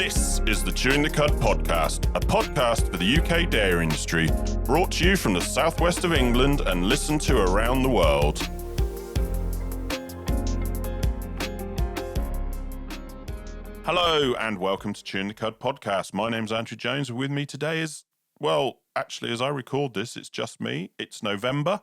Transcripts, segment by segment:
This is the Chewing the Cud podcast, a podcast for the UK dairy industry, brought to you from the southwest of England and listened to around the world. Hello and welcome to Chewing the Cud podcast. My name's Andrew Jones, and with me today is, well, actually, as I record this, it's just me. It's November.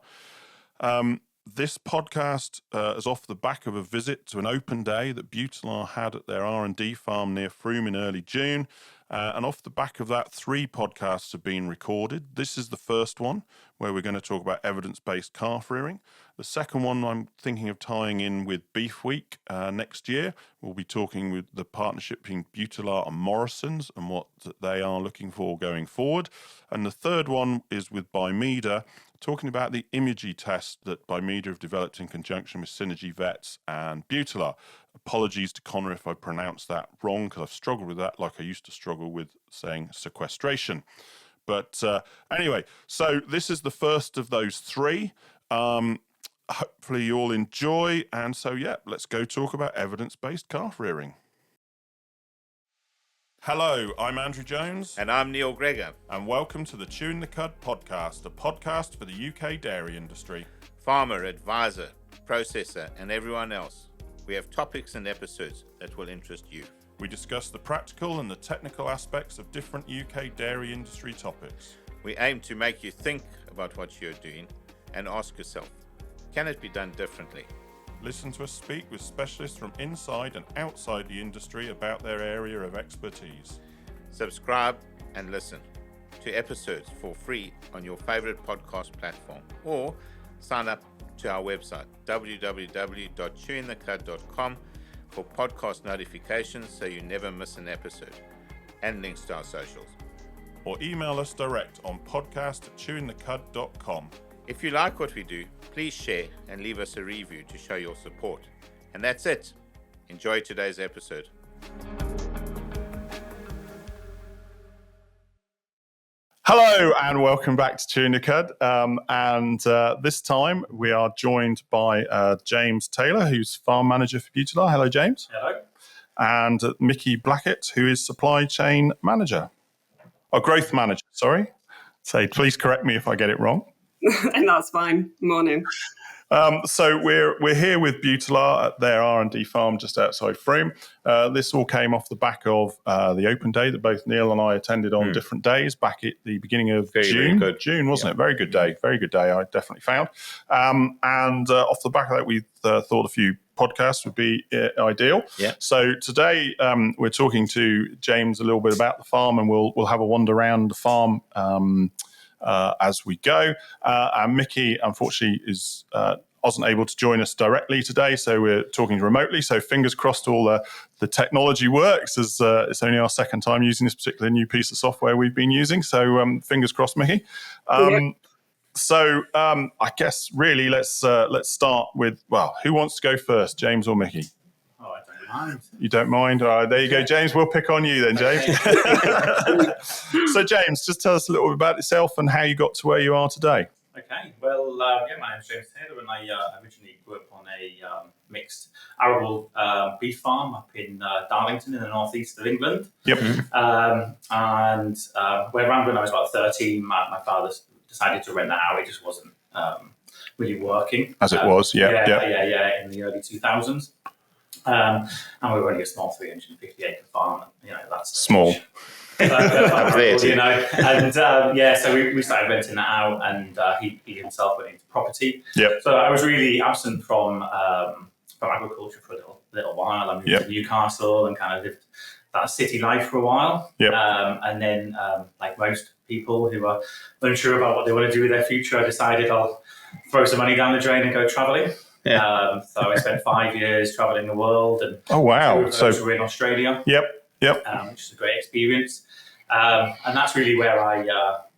This podcast is off the back of a visit to an open day that Buitelaar had at their R&D farm near Frome in early June. And off the back of that, 3 podcasts have been recorded. This is the first one where we're going to talk about evidence-based calf rearing. The second one I'm thinking of tying in with Beef Week next year. We'll be talking with the partnership between Buitelaar and Morrison's and what they are looking for going forward. And the third one is with Bimeda, talking about the Imagy test that Bimeda have developed in conjunction with Synergy Vets and Buitelaar. Apologies to Connor if I pronounced that wrong, because I've struggled with that like I used to struggle with saying sequestration. But anyway, so this is the first of those 3. Hopefully you all enjoy. And so, yeah, let's go talk about evidence-based calf rearing. Hello, I'm Andrew Jones. And I'm Neil Gregor. And welcome to the Chewing the Cud podcast, a podcast for the UK dairy industry. Farmer, advisor, processor, and everyone else. We have topics and episodes that will interest you. We discuss the practical and the technical aspects of different UK dairy industry topics. We aim to make you think about what you're doing and ask yourself, can it be done differently? Listen to us speak with specialists from inside and outside the industry about their area of expertise. Subscribe and listen to episodes for free on your favorite podcast platform, or sign up to our website www.chewingthecud.com for podcast notifications so you never miss an episode, and links to our socials. Or email us direct on podcast@chewingthecud.com. If you like what we do, please share and leave us a review to show your support. And that's it. Enjoy today's episode. Hello and welcome back to Chewing the Cud. This time we are joined by James Taylor, who's farm manager for Buitelaar. Hello, James. Hello. And Mickie Blackett, who is supply chain manager. Or growth manager, sorry. So please correct me if I get it wrong. And that's fine. Morning. So we're here with Buitelaar at their R&D farm just outside Frome. This all came off the back of the open day that both Neil and I attended on different days back at the beginning of June. Good. June, wasn't it? Very good day. Very good day, I definitely found. Off the back of that, we thought a few podcasts would be ideal. Yeah. So today we're talking to James a little bit about the farm, and we'll have a wander around the farm as we go. And Mickie, unfortunately, wasn't able to join us directly today, so we're talking remotely. So fingers crossed all the technology works, as it's only our second time using this particular new piece of software we've been using. So fingers crossed, Mickie. So I guess really let's start with, well, who wants to go first, James or Mickie? Oh, I don't mind. You don't mind? All right, there you go, James. We'll pick on you then, James. So, James, just tell us a little bit about yourself and how you got to where you are today. Okay, well, my name's James Taylor, and I originally grew up on a mixed arable beef farm up in Darlington in the northeast of England. Yep. And when I was about 13, my father decided to rent that out. It just wasn't really working. As it was, Yeah, in the early 2000s. And we were only a small 350-acre farm. That's small. So we started renting that out, and he himself went into property. Yep. So I was really absent from agriculture for a little while. I moved to Newcastle and kind of lived that city life for a while. Yep. And then, like most people who are unsure about what they want to do with their future, I decided I'll throw some money down the drain and go travelling. Yeah. So I spent 5 years travelling the world, and oh wow, so we're in Australia. Yep. Which is a great experience, and that's really where I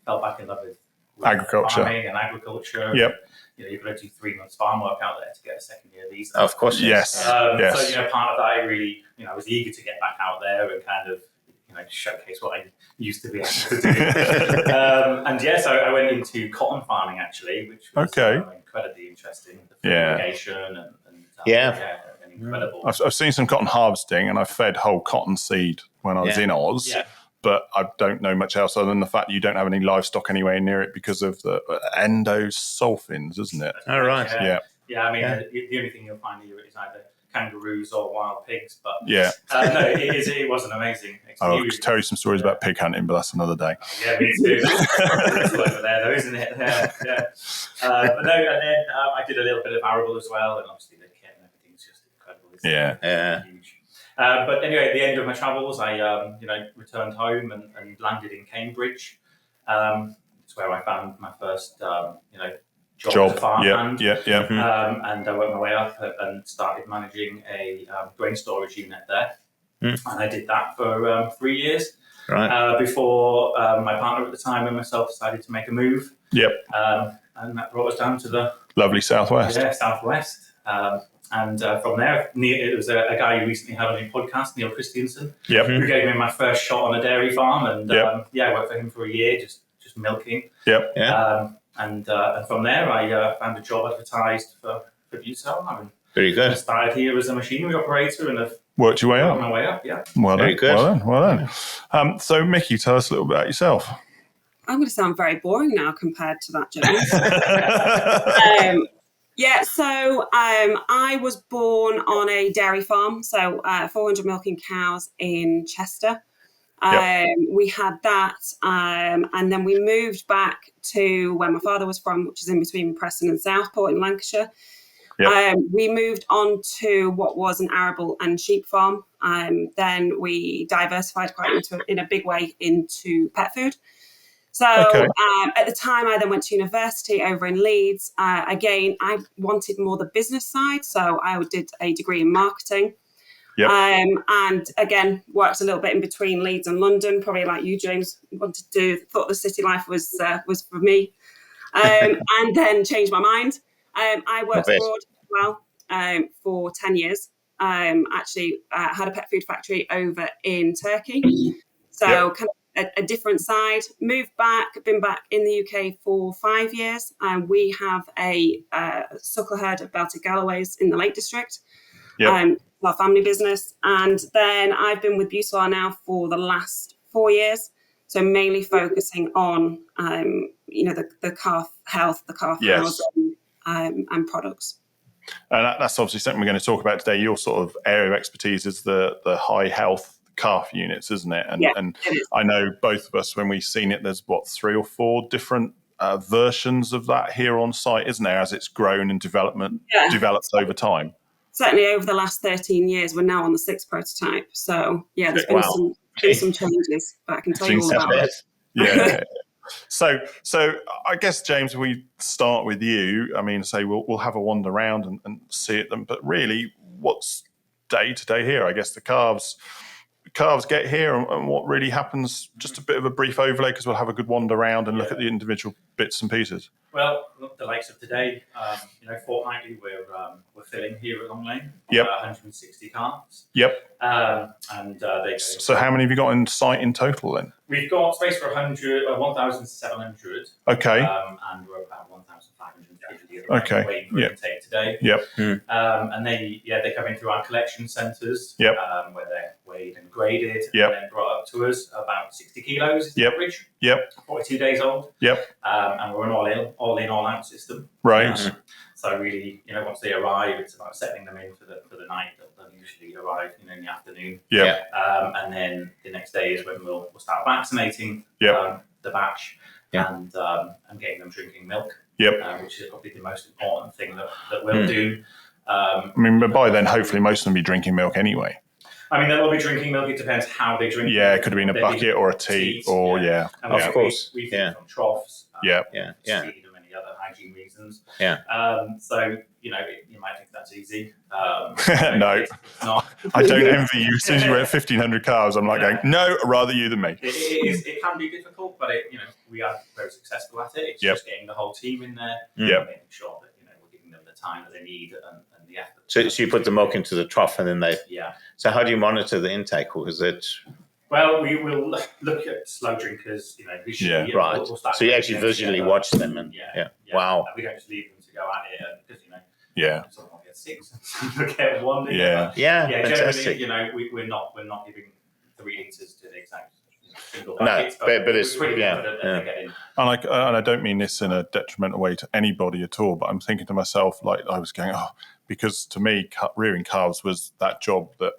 fell back in love with agriculture. Farming and agriculture. Yep. You've got to do 3 months farm work out there to get a second year visa. Of course, yes. So part of that, I really, I was eager to get back out there and kind of, showcase what I used to be able to do. So I went into cotton farming actually, which was incredibly interesting. The irrigation and incredible. I've seen some cotton harvesting, and I fed whole cotton seed when I was in Oz. Yeah. But I don't know much else other than the fact that you don't have any livestock anywhere near it because of the endosulfins, isn't it? All right. Yeah. Yeah, I mean, the only thing you'll find here is either kangaroos or wild pigs. But Yeah. no, it was an amazing experience. I'll tell you some stories about pig hunting, but that's another day. Yeah, me too. It's all over there, though, isn't it? Yeah. But no, and then I did a little bit of arable as well, and obviously the kit and everything's just incredible. Yeah. Huge. But anyway, at the end of my travels, I returned home and landed in Cambridge. It's where I found my first job as a farmhand. Yeah. And I worked my way up and started managing a grain storage unit there. And I did that for 3 years. Right. Before my partner at the time and myself decided to make a move. Yep. And that brought us down to the lovely southwest. Yeah, southwest. And from there, it was a guy who recently had on your podcast, Neil Christiansen, who gave me my first shot on a dairy farm. And I worked for him for a year, just milking. Yep. And from there, I found a job advertised for Buitelaar. Very good. I started here as a machinery operator and have worked your way up. my way up. Yeah. Well Very done. good. Well done. So, Mickie, tell us a little bit about yourself. I'm going to sound very boring now compared to that, James. So I was born on a dairy farm, so 400 milking cows in Chester. We had that, and then we moved back to where my father was from, which is in between Preston and Southport in Lancashire. We moved on to what was an arable and sheep farm. Then we diversified in a big way into pet food. So at the time, I then went to university over in Leeds. Again, I wanted more the business side, so I did a degree in marketing. And again, worked a little bit in between Leeds and London, probably like you, James, thought the city life was for me, and then changed my mind. I worked abroad as well for 10 years. Actually, had a pet food factory over in Turkey. So kind of a different side. Moved back, been back in the UK for 5 years. We have a suckle herd of Baltic Galloways in the Lake District. Our family business. And then I've been with Buitelaar now for the last 4 years. So mainly focusing on, the calf health, the calf housing, and products. And that's obviously something we're going to talk about today. Your sort of area of expertise is the high health calf units, isn't it? And it is. I know both of us, when we've seen it, there's 3 or 4 different versions of that here on site, isn't there, as it's grown and developed over time? Certainly over the last 13 years, we're now on the 6th prototype. So, there's been some changes, but I can tell you all about it. Yeah. So I guess, James, if we start with you, I mean, say we'll have a wander around and see it, but really, what's day to day here? I guess the calves get here and what really happens, just a bit of a brief overlay, because we'll have a good wander around and look at the individual bits and pieces. Well, the likes of today, fortnightly we're filling here at Long Lane. 160 calves. And they. So how many have you got in site in total then? We've got space for 1,700. Okay. And we're about 1,550. Okay. Waiting for take today. And they come in through our collection centres. Where they're weighed and graded. And then brought up to us about 60 kilos is the average. 42 days old. And we're an all in, all out system. Right. So really, once they arrive, it's about setting them in for the night. They'll usually arrive, in the afternoon. And then the next day is when we'll start vaccinating the batch and getting them drinking milk. Which is probably the most important thing that we'll do. I mean, but by then, hopefully, most of them be drinking milk anyway. I mean, they will be drinking milk. It depends how they drink. It could have been a bucket or a teat, or And of course. We feed from troughs. Feed them any other hygiene reasons. So you might think that's easy. No, it's not. I don't envy you. As soon as you went 1,500 calves, I'm like going, no, rather you than me. It can be difficult, but we are very successful at it. It's just getting the whole team in there, making sure that we're giving them the time that they need and the effort. So you put the milk into the trough and then they. So how do you monitor the intake, or is it? Well, we will look at slow drinkers. Visually, right. We'll so you actually visually watch them, and wow. We don't just leave them to go at it because someone will get 6, someone will get 1. Fantastic. Generally, we're not giving 3 3 litres to the exact single No, buckets, but it's pretty yeah. confident that they're getting. And I don't mean this in a detrimental way to anybody at all, but I'm thinking to myself, like I was going, because to me, rearing calves was that job that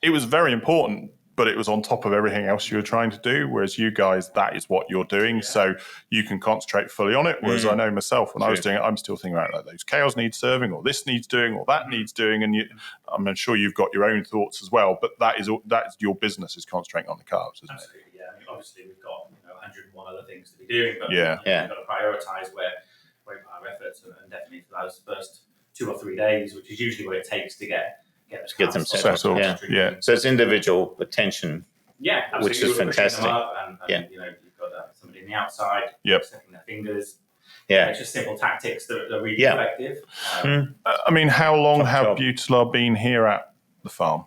it was very important, but it was on top of everything else you were trying to do. Whereas you guys, that is what you're doing. So you can concentrate fully on it. Whereas I know myself, when I was doing it, I'm still thinking about like, those cows need serving, or this needs doing, or that needs doing. And I'm sure you've got your own thoughts as well, but that is your business is concentrating on the calves, isn't Absolutely, yeah. I mean, obviously, we've got 101 other things to be doing, but Yeah. we've got to prioritise where we put our efforts, and definitely for those first 2 or 3 days, which is usually what it takes to get them settled. Yeah. So it's individual attention. Yeah, absolutely. Which is fantastic. Them up and you've got somebody on the outside stepping their fingers. Yeah. It's just simple tactics that are really effective. I mean, how long have Buitelaar been here at the farm?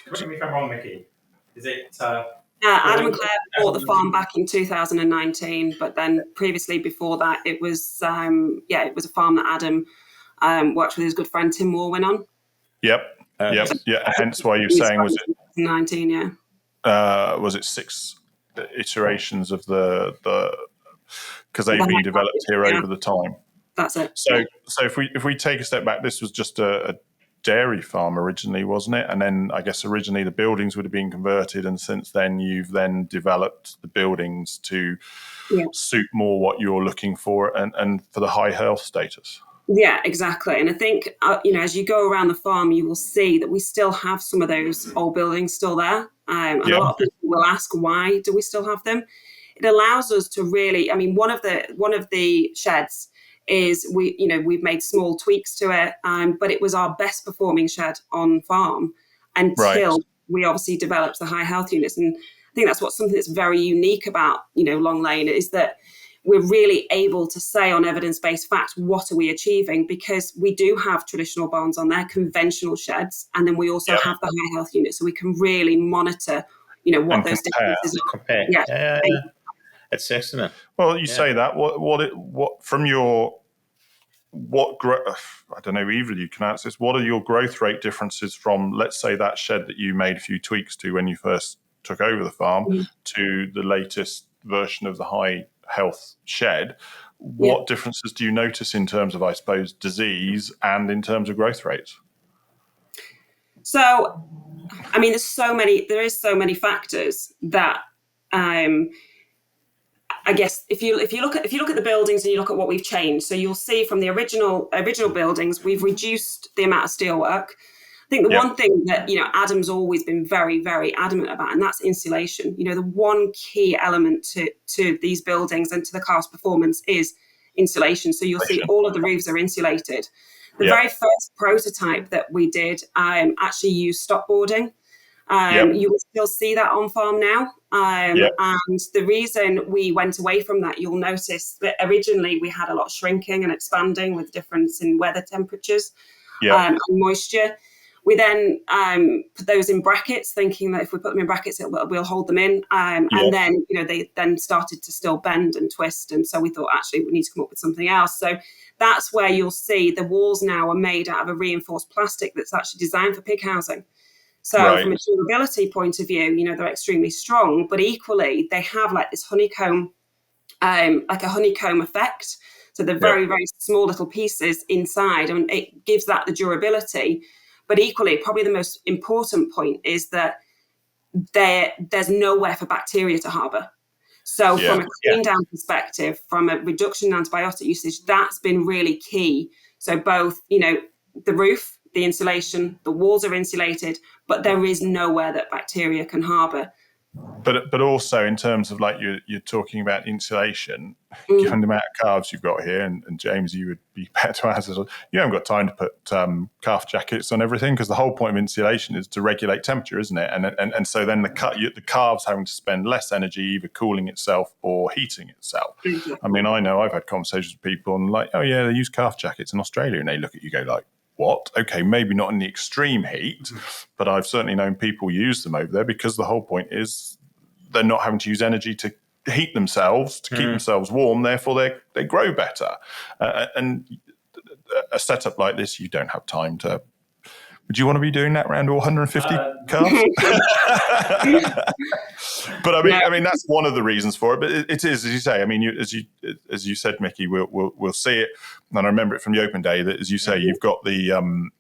Correct me if I'm wrong, Mickie. Is it? Adam and Claire bought the farm back in 2019, but then previously before that, it was it was a farm that Adam worked with his good friend Tim Warwin on. Yep. Hence why you're saying, was it 19? Yeah. Was it 6 iterations of the because they've been developed here over the time? That's it. So if we take a step back, this was just a dairy farm originally, wasn't it? And then I guess originally the buildings would have been converted, and since then you've then developed the buildings to suit more what you're looking for and for the high health status. Yeah, exactly. And I think, as you go around the farm, you will see that we still have some of those old buildings still there. And a lot of people will ask, why do we still have them? It allows us to really, one of the sheds is we've made small tweaks to it, but it was our best performing shed on farm until we obviously developed the high health units. And I think that's something that's very unique about, Long Lane, is that we're really able to say on evidence-based fact, what are we achieving? Because we do have traditional barns on there, conventional sheds, and then we also have the high health unit, so we can really monitor, what and those differences are. Compare. Yeah. It's excellent. Well, you say that. What from your I don't know, either of you can answer this. What are your growth rate differences from, let's say, that shed that you made a few tweaks to when you first took over the farm to the latest version of the high health shed? What differences do you notice in terms of, I suppose, disease and in terms of growth rates? So, there is so many factors that I guess if you look at the buildings and you look at what we've changed, so you'll see from the original buildings, we've reduced the amount of steelwork. I think the one thing that, Adam's always been very, very adamant about, and that's insulation. The one key element to these buildings and to the calf's performance is insulation. So you'll see all of the roofs are insulated. The very first prototype that we did actually used stopboarding. You will still see that on farm now. And the reason we went away from that, you'll notice that originally we had a lot of shrinking and expanding with difference in weather temperatures and moisture. We then put those in brackets, thinking that if we put them in brackets, we'll hold them in. And then, they then started to still bend and twist. And so we thought, actually, we need to come up with something else. So that's where you'll see the walls now are made out of a reinforced plastic that's actually designed for pig housing. So from a durability point of view, they're extremely strong, but equally they have like this honeycomb, like a honeycomb effect. So they're very, very small little pieces inside, and it gives that the durability. But equally, probably the most important point is that there's nowhere for bacteria to harbour. So from a clean down perspective, from a reduction in antibiotic usage, that's been really key. So both, the roof, the insulation, the walls are insulated, but there is nowhere that bacteria can harbour. But also in terms of, like, you're talking about insulation, given the amount of calves you've got here, and James, you would be better to answer. You haven't got time to put calf jackets on everything, because the whole point of insulation is to regulate temperature, isn't it? And so then the calves having to spend less energy either cooling itself or heating itself. I mean, I know I've had conversations with people and like, oh yeah, they use calf jackets in Australia, and they look at you go like, what? Okay, maybe not in the extreme heat, but I've certainly known people use them over there, because the whole point is they're not having to use energy to heat themselves, to keep themselves warm, therefore they grow better. And a setup like this, you don't have time to Would you want to be doing that around all 150 calves? But I mean, that's one of the reasons for it. But it is, as you say. I mean, as you said, Mickie, we'll see it. And I remember it from the open day that, as you say, you've got the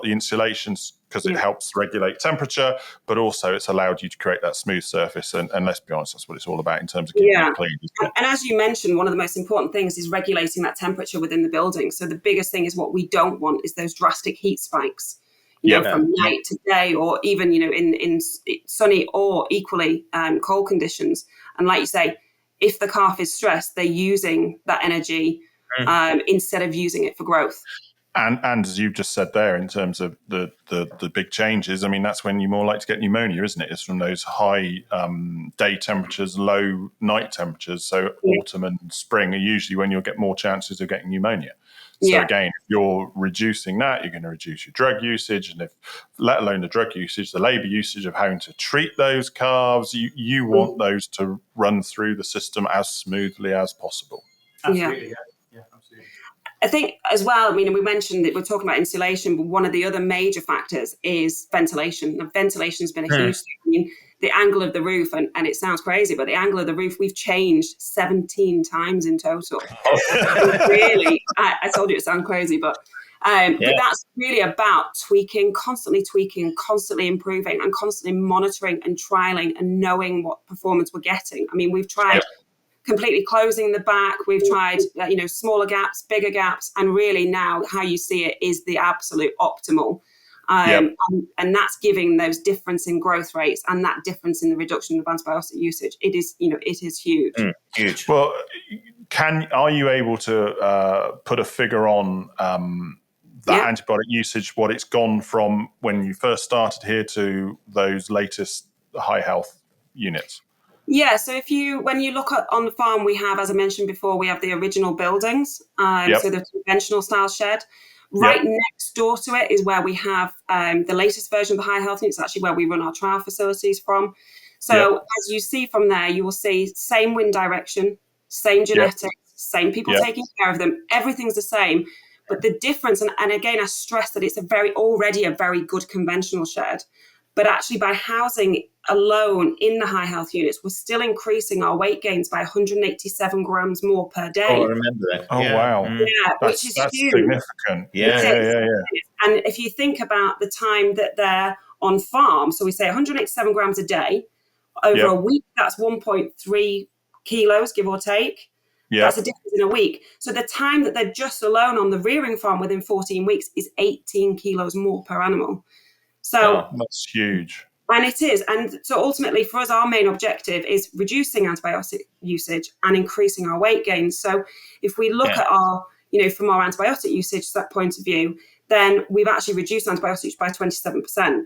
insulations because it helps regulate temperature, but also it's allowed you to create that smooth surface. And let's be honest, that's what it's all about in terms of keeping it clean. And as you mentioned, one of the most important things is regulating that temperature within the building. So the biggest thing is what we don't want is those drastic heat spikes, from night to day, or even, in sunny or equally cold conditions. And like you say, if the calf is stressed, they're using that energy instead of using it for growth. And as you've just said there, in terms of the big changes, I mean, that's when you're more likely to get pneumonia, isn't it? It's from those high day temperatures, low night temperatures. So autumn and spring are usually when you'll get more chances of getting pneumonia. So again, if you're reducing that, you're going to reduce your drug usage, and let alone the drug usage, the labour usage of having to treat those calves, you want those to run through the system as smoothly as possible. Absolutely, yeah, absolutely. I think as well, I mean, we mentioned that we're talking about insulation, but one of the other major factors is ventilation. Now, ventilation has been a huge thing. I mean, the angle of the roof, and it sounds crazy, but the angle of the roof, we've changed 17 times in total. Really, I told you it sounded crazy, but that's really about constantly tweaking, constantly improving, and constantly monitoring and trialing and knowing what performance we're getting. I mean, we've tried completely closing the back. We've tried, smaller gaps, bigger gaps, and really now how you see it is the absolute optimal. And that's giving those difference in growth rates and that difference in the reduction of antibiotic usage. It is huge. Huge. Well, are you able to put a figure on that antibiotic usage, what it's gone from when you first started here to those latest high health units? Yeah, so when you look at on the farm, we have, as I mentioned before, we have the original buildings, so the conventional style shed. Right next door to it is where we have the latest version of the high health unit. It's actually where we run our trial facilities from. So as you see from there, you will see same wind direction, same genetics, same people taking care of them. Everything's the same. But the difference, and again, I stress that it's already a very good conventional shed. But actually by housing alone in the high health units, we're still increasing our weight gains by 187 grams more per day. Oh, I remember that. Oh, wow. Yeah, which is huge. Significant. Yeah. And if you think about the time that they're on farm, so we say 187 grams a day, over a week, that's 1.3 kilos, give or take. That's a difference in a week. So the time that they're just alone on the rearing farm within 14 weeks is 18 kilos more per animal. So that's huge. And it is. And so ultimately for us, our main objective is reducing antibiotic usage and increasing our weight gain. So if we look at our, from our antibiotic usage that point of view, then we've actually reduced antibiotics by 27%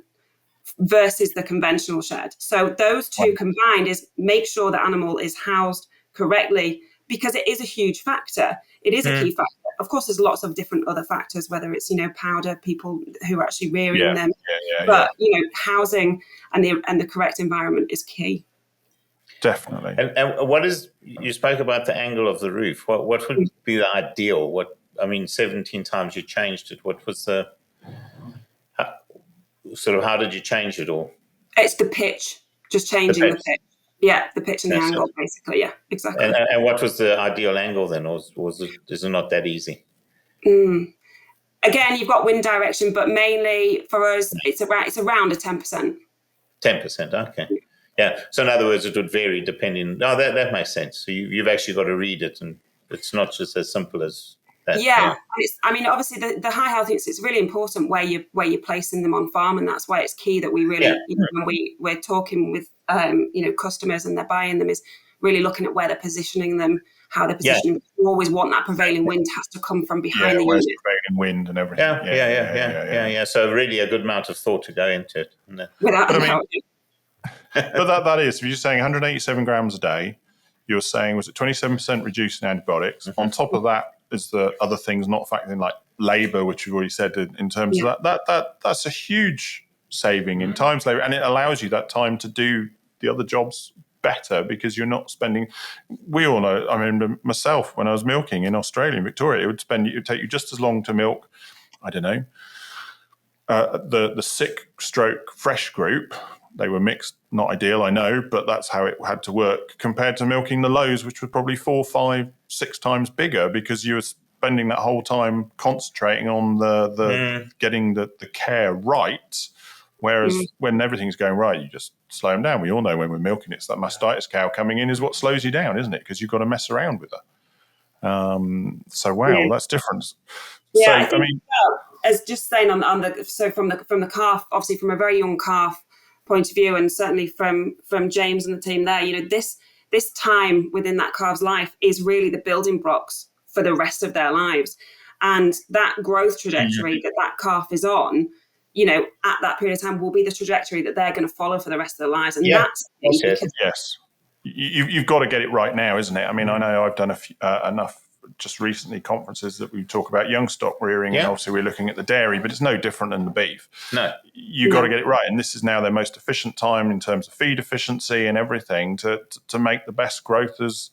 versus the conventional shed. So those two combined is make sure the animal is housed correctly, because it is a huge factor. It is a key factor. Of course, there's lots of different other factors, whether it's, powder, people who are actually rearing them. But, housing and the correct environment is key. Definitely. And what is, you spoke about the angle of the roof. What would be the ideal? 17 times you changed it. What was how did you change it all? It's the pitch, just changing the pitch. Yeah, the pitch and the angle, basically. Yeah, exactly. And what was the ideal angle then, or is it not that easy? Again, you've got wind direction, but mainly for us, it's around a 10%. 10%, okay. Yeah. So in other words, it would vary depending. No, that makes sense. So you've actually got to read it, and it's not just as simple as that. Yeah. Obviously, the high health units, it's really important where you're placing them on farm, and that's why it's key that we really, when we're talking with customers and they're buying them, is really looking at where they're positioning them, how they're positioning them. You always want that prevailing wind has to come from behind the unit. Prevailing wind and everything. Yeah. So really a good amount of thought to go into it. Without a doubt. But that is, if you're saying 187 grams a day, you're saying, was it 27% reducing antibiotics? Mm-hmm. On top of that is the other things not factoring, like labour, which you've already said in terms of that's a huge saving in times labor, and it allows you that time to do the other jobs better because you're not spending. We all know. I mean, myself, when I was milking in Australia and Victoria, it would take you just as long to milk, I don't know, the sick stroke fresh group, they were mixed, not ideal, I know, but that's how it had to work compared to milking the lows, which were probably 4, 5, 6 times bigger because you were spending that whole time concentrating on the getting the care right. Whereas when everything's going right, you just slow them down. We all know when we're milking, it's that mastitis cow coming in is what slows you down, isn't it? Because you've got to mess around with her. So wow, that's different. Yeah, so, I mean, as just saying on the so from the calf, obviously from a very young calf point of view, and certainly from James and the team there, this time within that calf's life is really the building blocks for the rest of their lives, and that growth trajectory that calf is on, at that period of time will be the trajectory that they're going to follow for the rest of their lives, and that's yes. You've got to get it right now, isn't it? I mean, I know I've done enough just recently conferences that we talk about young stock rearing, and obviously we're looking at the dairy, but it's no different than the beef. No, you've got to get it right, and this is now their most efficient time in terms of feed efficiency and everything to make the best growth as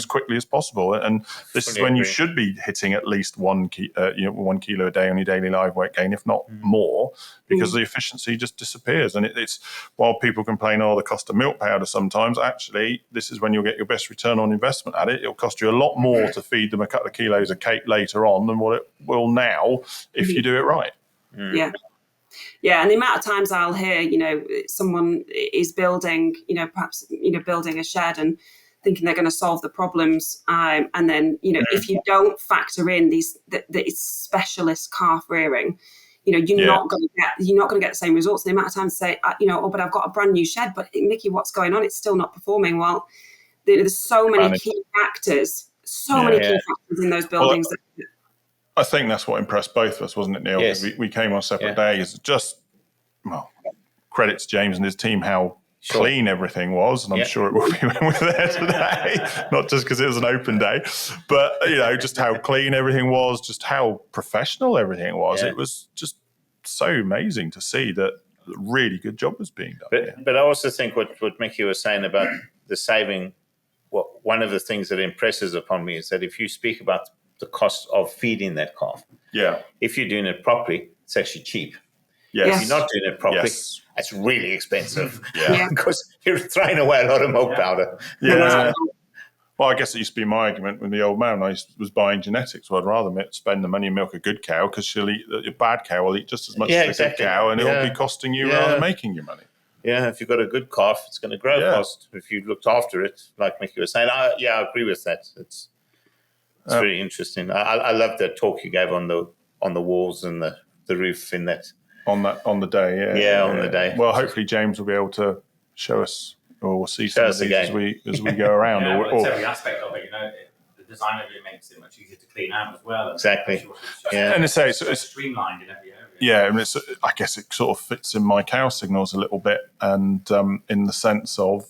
quickly as possible. And this is when you should be hitting at least 1 kilo a day on your daily live weight gain, if not more, because the efficiency just disappears. And it's while people complain, the cost of milk powder sometimes, actually this is when you'll get your best return on investment at it. It'll cost you a lot more to feed them a couple of kilos of cake later on than what it will now if you do it right. Yeah, and the amount of times I'll hear, someone is building, perhaps, building a shed and thinking they're going to solve the problems, and then, if you don't factor in these specialist calf rearing, you're not going to get the same results. The amount of times say, but I've got a brand new shed, but Mickie, what's going on? It's still not performing. Well, there's so many key factors. Many key factors in those buildings. I think that's what impressed both of us, wasn't it, Neil? Yes. We came on separate days. Just, credit to James and his team how clean everything was, and I'm sure it will be when we're there today. Not just because it was an open day, but just how clean everything was, just how professional everything was. It was just so amazing to see that a really good job was being done. But I also think what Mickie was saying about the saving. One of the things that impresses upon me is that if you speak about the cost of feeding that calf, if you're doing it properly, it's actually cheap. Yes. If you're not doing it properly, it's really expensive because you're throwing away a lot of milk powder. Well, I guess it used to be my argument with the old man. I was buying genetics. Well, I'd rather spend the money and milk a good cow because a bad cow will eat just as much as a good cow, and it'll be costing you rather than making you money. Yeah, if you've got a good calf, it's going to grow fast. If you looked after it, like Mickie was saying, I agree with that. It's very interesting. I love that talk you gave on the walls and the roof in that. On the day, on the day. Well, hopefully James will be able to show us or we'll see some of these as we go around. It's every aspect of it, the design of it makes it much easier to clean out as well. Exactly. And it's streamlined in every area. Yeah, and I guess it sort of fits in my cow signals a little bit, and in the sense of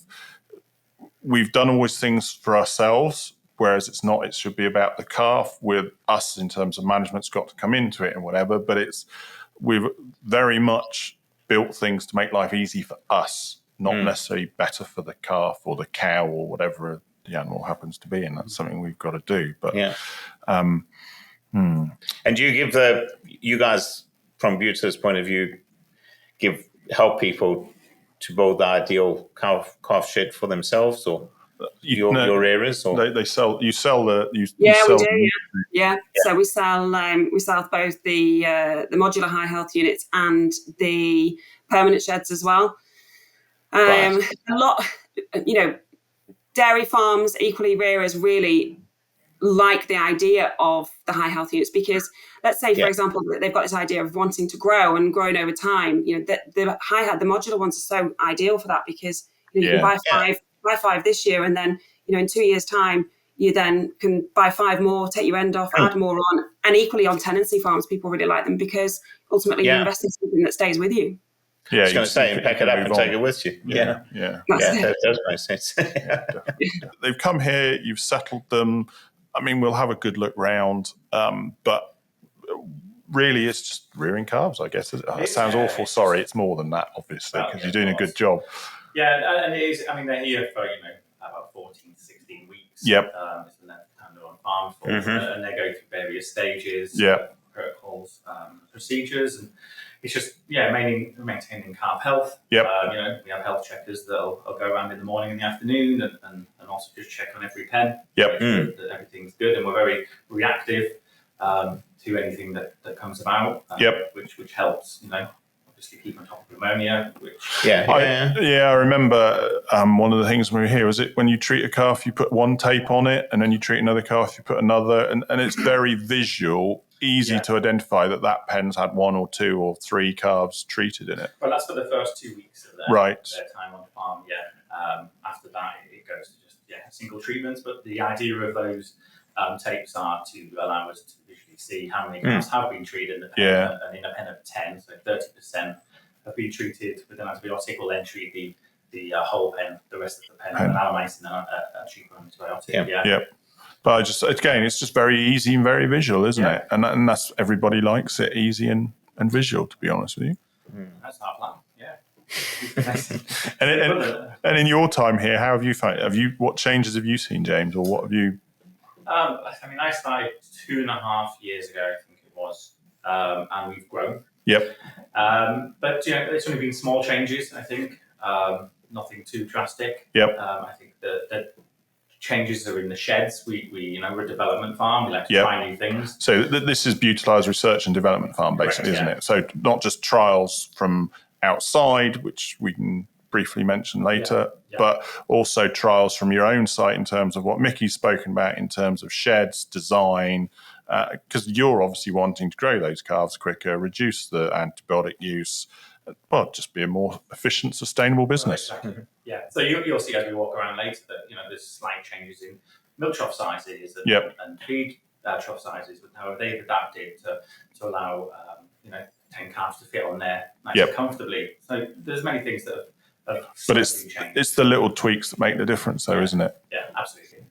we've done always things for ourselves, whereas it's not. It should be about the calf. With us in terms of management's got to come into it and whatever, but we've very much built things to make life easy for us, not necessarily better for the calf or the cow or whatever the animal happens to be, and that's something we've got to do. But and do you give you guys, from Buitelaar's point of view, help people to build the ideal calf shed for themselves, or your areas, or they sell? You sell the we do. Yeah. So we sell both the modular high health units and the permanent sheds as well. A lot, dairy farms, equally rearers, really like the idea of the high health units because, let's say, for example, that they've got this idea of wanting to grow and growing over time. The modular ones are so ideal for that because you can buy five this year, and then in 2 years' time you then can buy 5 more, take your end off, add more on. And equally on tenancy farms, people really like them because ultimately you're investing in something that stays with you. Yeah, I was going to say, pack it up and take it with you. Yeah. That does make sense. They've come here, you've settled them. I mean, we'll have a good look round, but really it's just rearing calves, I guess. It sounds awful. Sorry, it's more than that, obviously, because you're doing a good job. Yeah, and it is. I mean, they're here for about 14 to 16 weeks. Yep. It's the length of time they're on farm for, and they go through various stages, protocols, procedures, and it's just maintaining calf health. Yep. We have health checkers that'll go around in the morning and the afternoon, and also just check on every pen. Yep. That everything's good, and we're very reactive to anything that comes about. Which helps. Obviously keep on top of pneumonia. I remember one of the things when we were here was it when you treat a calf, you put one tape on it, and then you treat another calf, you put another, and it's very visual. Easy to identify that pen's had 1 or 2 or 3 calves treated in it. Well, that's for the first 2 weeks of their time on the farm. After that, it goes to just single treatments. But the idea of those tapes are to allow us to visually see how many calves have been treated in the pen, and in a pen of 10, so 30% have been treated with an antibiotic. We'll then treat the whole pen, the rest of the pen, with an alleamycin and a cheaper antibiotic. But it's just very easy and very visual, isn't it? And that's everybody likes it, easy and visual. To be honest with you, that's our plan. and in your time here, how have you found? What changes have you seen, James, or what have you? I started 2.5 years ago, I think it was, and we've grown. Yep. But it's only been small changes. I think nothing too drastic. Yep. I think the changes are in the sheds. We're a development farm. We like to try new things. So this is Buitelaar's research and development farm, basically, isn't it? So not just trials from outside, which we can briefly mention later, but also trials from your own site in terms of what Mickie's spoken about in terms of sheds, design, because you're obviously wanting to grow those calves quicker, reduce the antibiotic use, just be a more efficient, sustainable business. Exactly. So you'll see as we walk around later that there's slight changes in milk trough sizes and feed trough sizes, but how they've adapted to allow 10 calves to fit on there nice comfortably. So there's many things that have but it's the little tweaks that make the difference, though, isn't it? Yeah, absolutely.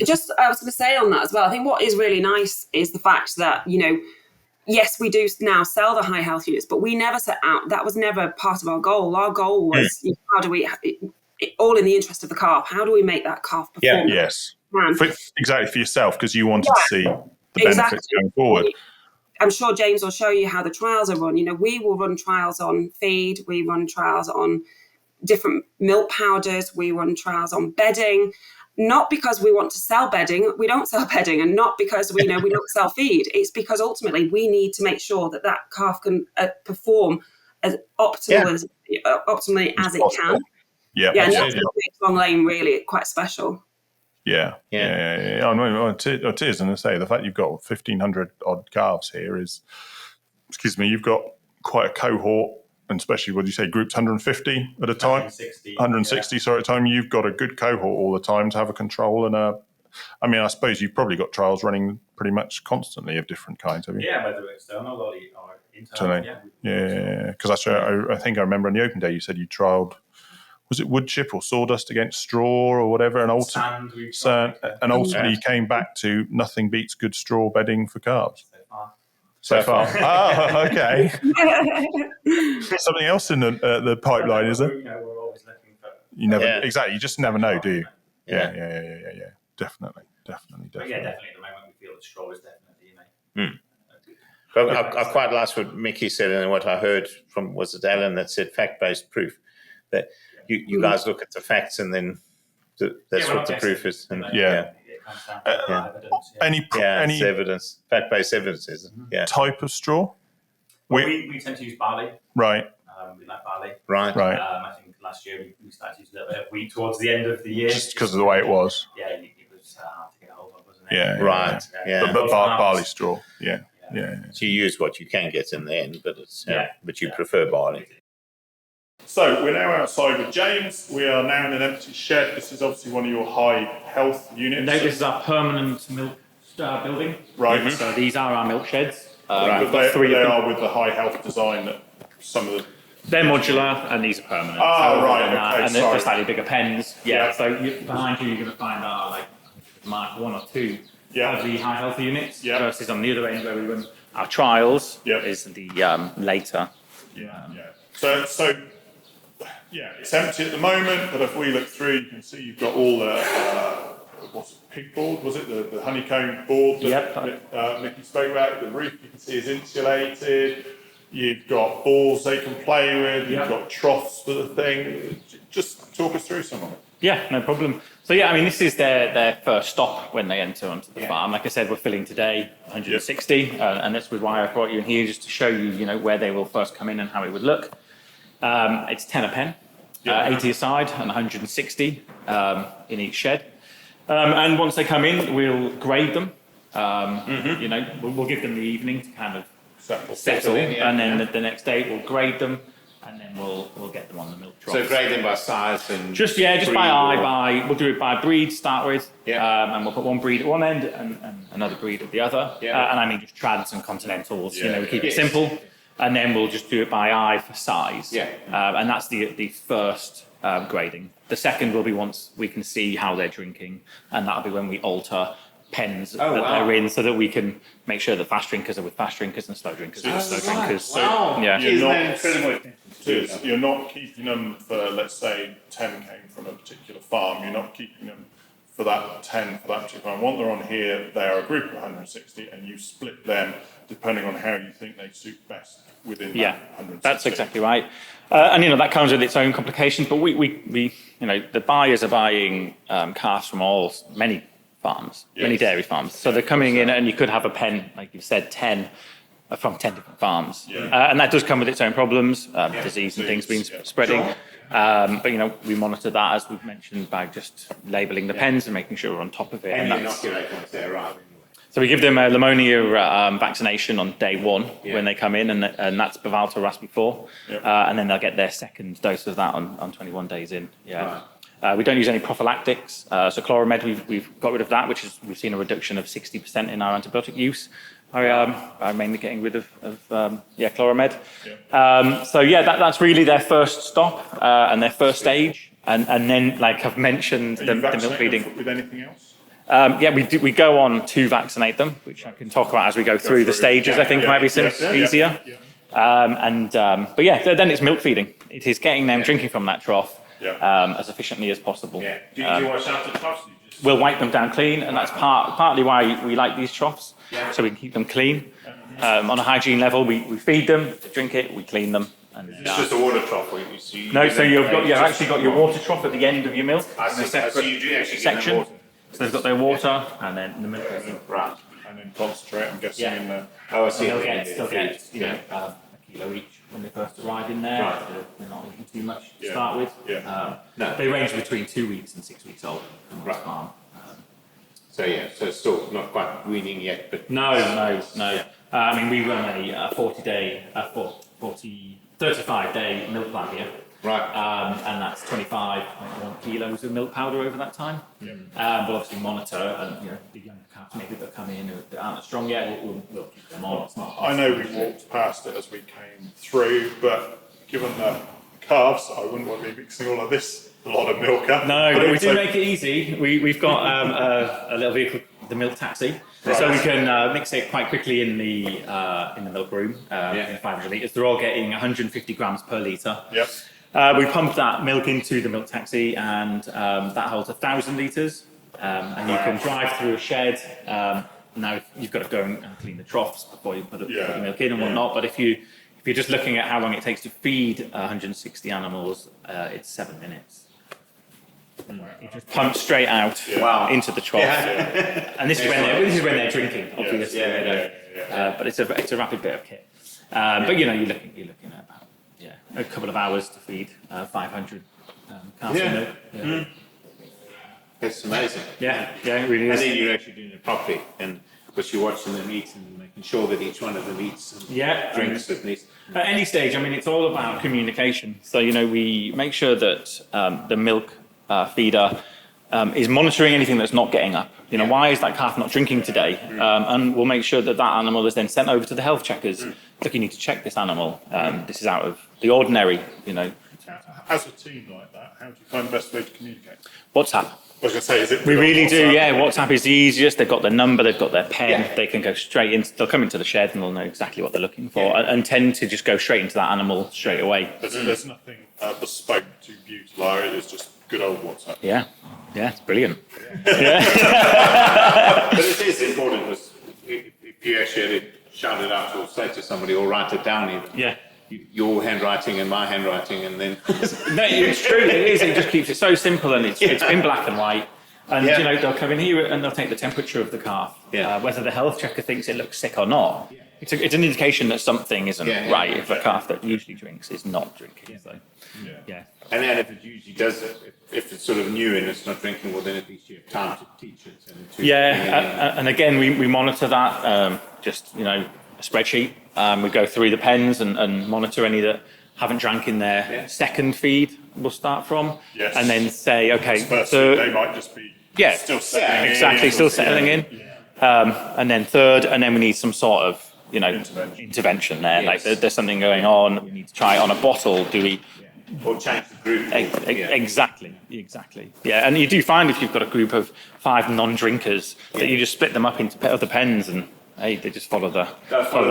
Just I was going to say on that as well. I think what is really nice is the fact that yes, we do now sell the high health units, but we never set out. That was never part of our goal. Our goal was how do we, all in the interest of the calf, how do we make that calf perform? Yes, exactly for yourself, because you wanted to see the benefits going forward. I'm sure James will show you how the trials are run. We will run trials on feed. We run trials on different milk powders. We run trials on bedding. Not because we want to sell bedding, we don't sell bedding, and not because we don't sell feed. It's because ultimately we need to make sure that calf can perform as optimally as it can. And that's long lane really quite special. Oh, no, it is, and I say the fact you've got 1,500 odd calves here is, you've got quite a cohort. And especially, what do you say, groups 150 at a time? 160, sorry, at a time. You've got a good cohort all the time to have a control and I suppose you've probably got trials running pretty much constantly of different kinds, have you? Yeah, whether external or internal. Because I think I remember on the open day you said you trialled, was it wood chip or sawdust against straw or whatever? And ultimately you came back to nothing beats good straw bedding for calves. So far. Okay. Something else in the pipeline, is there? We're always looking for. Exactly. You just never know, do you? Yeah. Definitely. But definitely at the moment we feel that straw is definitely. But I quite liked what Mickie said, and what I heard from, was it Alan that said fact-based proof, that you guys look at the facts and then that's what the proof is. And, Any evidence, fact-based evidence, type of straw? We tend to use barley. Right. We like barley. Right. I think last year we started to use a little bit of wheat towards the end of the year. Just because of the way it was. Yeah, it was hard to get a hold of, wasn't it? Yeah. Right. But barley straw. Yeah. So you use what you can get in the end, but but you prefer barley. So we're now outside with James. We are now in an empty shed. This is obviously one of your high health units. No, this is our permanent milk building. Right. Mm-hmm. So these are our milk sheds. But they are with the high health design that some of the... They're modular and these are permanent. And they're slightly bigger pens. So behind you, you're going to find our Mark 1 or 2 of the high health units. Versus on the other end where we run our trials is the later. So it's empty at the moment, but if we look through, you can see you've got all the pig board, was it the honeycomb board that Mickie spoke about? The roof you can see is insulated. You've got balls they can play with. Yeah. You've got troughs for the thing. Just talk us through some of it. Yeah, no problem. So yeah, I mean, this is their first stop when they enter onto the farm. Like I said, we're filling today 160, and that's why I brought you in here, just to show you, where they will first come in and how it would look. It's 10 a pen, 80 a side, and 160 in each shed. And once they come in, we'll grade them. We'll give them the evening to kind of settle, and then the next day we'll grade them. And then we'll get them on the milk troughs. So grade them by size and just by eye. We'll do it by breed to start with, and we'll put one breed at one end and another breed at the other. And I mean just trads and continentals. We keep it simple, and then we'll just do it by eye for size. And that's the first grading. The second will be once we can see how they're drinking, and that'll be when we alter pens that they're in, so that we can make sure that fast drinkers are with fast drinkers and slow drinkers are with slow drinkers. Wow. You're not keeping them for, let's say, 10 came from a particular farm. You're not keeping them for that 10 for that particular farm. Once they're on here, they are a group of 160, and you split them depending on how you think they suit best within that 160. That's exactly right. And that comes with its own complications. But we the buyers are buying calves from many farms, many dairy farms. So they're coming in, and you could have a pen, like you said, 10 from 10 different farms. And that does come with its own problems, disease and things being spreading. But, we monitor that, as we've mentioned, by just labelling the pens and making sure we're on top of it. And inoculate once they arrive. So we give them a pneumonia vaccination on day one when they come in, and that's Buitelaar Group, and then they'll get their second dose of that on 21 days in. We don't use any prophylactics. So Chloromed, we've got rid of that, we've seen a reduction of 60% in our antibiotic use. I'm mainly getting rid of Chloromed. That's really their first stop and their first stage. And then, like I've mentioned, the milk feeding. With anything else? We go on to vaccinate them, which I can talk about as we go through the stages. I think might be easier. Then it's milk feeding. It is getting them drinking from that trough as efficiently as possible. Do you wash out the troughs? We'll wipe them down clean, and that's partly why we like these troughs, so we can keep them clean. On a hygiene level, we feed them, they drink it, we clean them. And it's just a water trough. So you've actually got your water trough at the end of your milk. So you do actually section. Water. So they've got their water, and then the milk goes in. Right. And then concentrate, I'm guessing, in there. Oh, I see. They'll get a kilo each when they first arrive in there. Right. They're not eating too much to start with. They range between 2 weeks and 6 weeks old on this farm. So it's still not quite weaning yet, but no. I mean, we run a 35-day milk plan here. Right. And that's 25.1 kilos of milk powder over that time. We'll obviously monitor, and the young calves maybe that come in that aren't as strong yet, we'll keep them on. I know we walked past it as we came through, but given the calves, I wouldn't want to be mixing all of this lot of milk up. No, but we do make it easy. We've got a little vehicle, the milk taxi. Right. So we can mix it quite quickly in the milk room, in 500 litres. They're all getting 150 grams per litre. Yep. We pump that milk into the milk taxi, and that holds 1,000 litres. And you can drive through a shed. Now you've got to go and clean the troughs before you put the milk in and whatnot. But if you're just looking at how long it takes to feed 160 animals, it's 7 minutes. It just pumps straight out into the trough. And this is when they're drinking, obviously. But it's a rapid bit of kit. But you're looking at about a couple of hours to feed 500 calves of milk. It's amazing. It really is. And then you're actually doing it properly, and because you're watching them eat and making sure that each one of them eats and drinks at least. At any stage, I mean, it's all about communication. So we make sure that the milk feeder is monitoring anything that's not getting up. Why is that calf not drinking today? And we'll make sure that animal is then sent over to the health checkers. Look, you need to check this animal. This is out of the ordinary, As a team like that, how do you find the best way to communicate? WhatsApp. I was going to say, is it? We really do, WhatsApp is the easiest. They've got their number, they've got their pen. They can go straight in. They'll come into the shed and they'll know exactly what they're looking for, and tend to just go straight into that animal straight away. There's nothing bespoke to Buitelaar. It's just good old WhatsApp. Yeah, it's brilliant. But it is important, because if you actually shout it out or say to somebody or write it down even. Yeah. Your handwriting and my handwriting, and then No, it's true. It is. It just keeps it so simple, and it's in black and white. And they'll come in here and they'll take the temperature of the calf. Whether the health checker thinks it looks sick or not, it's an indication that something isn't right. If a calf that usually drinks is not drinking. So, And then if it usually does, if it's sort of new and it's not drinking, well, then at least you have time to teach it. And again, we monitor that. Just a spreadsheet. We go through the pens and monitor any that haven't drank in their second feed. We'll start from, and then say, okay, so they might just be still settling exactly, still settling in, and then third, and then we need some sort of intervention there. Like there's something going on. We need to try it on a bottle. Do we? Or change the group. Exactly. Yeah, and you do find if you've got a group of 5 non-drinkers that you just split them up into other pens and they just follow the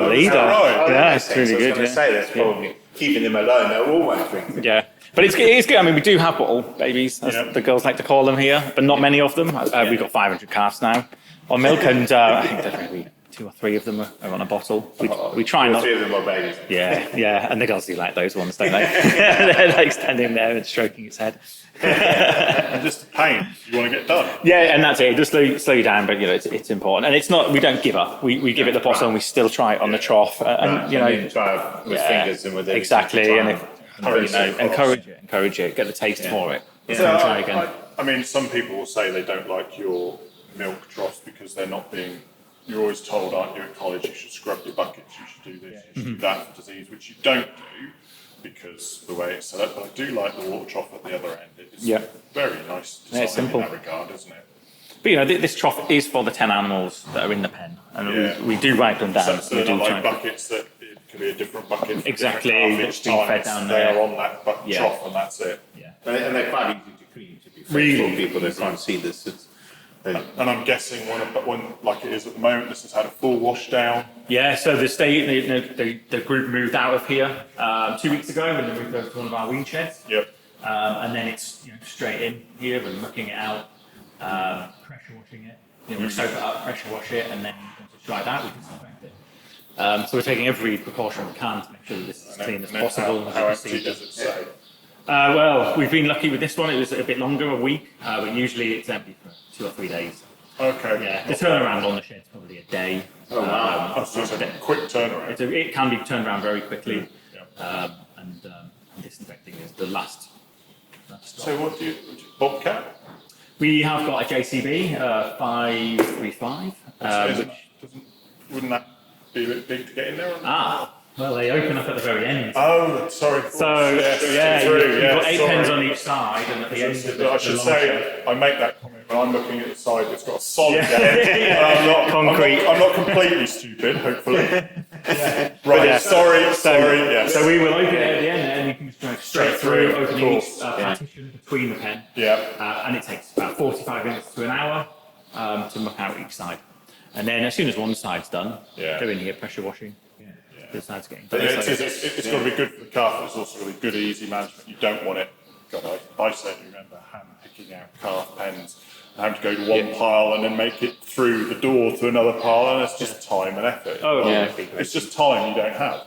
leader. Right. It's really good. I was going to say that's probably keeping them alone. They're always drinking. Yeah. But it's good. I mean, we do have bottle babies, as the girls like to call them here, but not many of them. We've got 500 calves now on milk, and I think there's maybe 2 or 3 of them are on a bottle. We try not. 3 of them are babies. Yeah, and the girls do like those ones, don't they? They're like standing there and stroking its head. And just pain, you want to get done. Yeah, and that's it. It does slow you down, but it's important, and it's not. We don't give up. We give it the bottle, and we still try it on the trough, and try with fingers and with exactly, and encourage it, get the taste for it. So try again. I mean, some people will say they don't like your milk troughs because they're not being. You're always told, aren't you, at college, you should scrub your buckets, you should do this, you should do that for disease, which you don't do because the way it's set up. But I do like the water trough at the other end. It's very nice design simple in that regard, isn't it? But this trough is for the 10 animals that are in the pen, and we do write them down. So they're not like buckets that it could be a different bucket. Exactly, Each being time fed down there. they're on that trough, and that's it. And they're quite easy to clean. To be fair, for people that can't see this. And I'm guessing when like it is at the moment, this has had a full wash down. Yeah, so the group moved out of here 2 weeks ago, and they moved over to one of our wean sheds. Yep. And then it's straight in here and looking it out, pressure washing it. We soak it up, pressure wash it, and then once it's dried out, we disinfect it. So we're taking every precaution we can to make sure that this is as clean as possible. How empty does it say? Well, we've been lucky with this one. It was a bit longer, a week, but usually it's empty for 2 or 3 days. Okay. Yeah, the turnaround on the shed's probably a day. Oh wow! That's just a quick turnaround. It can be turned around very quickly, and disinfecting is the last stop. So what do you Bobcat? We have got a JCB 535. Wouldn't that be a bit big to get in there? Or not? Well, they open up at the very end. Oh, sorry. So you've got 8 pens on each side, and at the end of I should say, I make that comment when I'm looking at the side. It's got a solid end. Concrete. I'm not completely stupid, hopefully. Right. Sorry. Yes. So we will open it at the end, and you can just go straight through, opening each partition between the pen. Yeah. And it takes about 45 minutes to an hour to muck out each side. And then as soon as one side's done, go in here, pressure washing. The side's getting done. It's got to be good for the calf, but it's also got to be good, easy management. You don't want it. God, I certainly remember hand picking out calf pens and having to go to one pile and then make it through the door to another pile, and it's just time and effort. It's just time you don't have.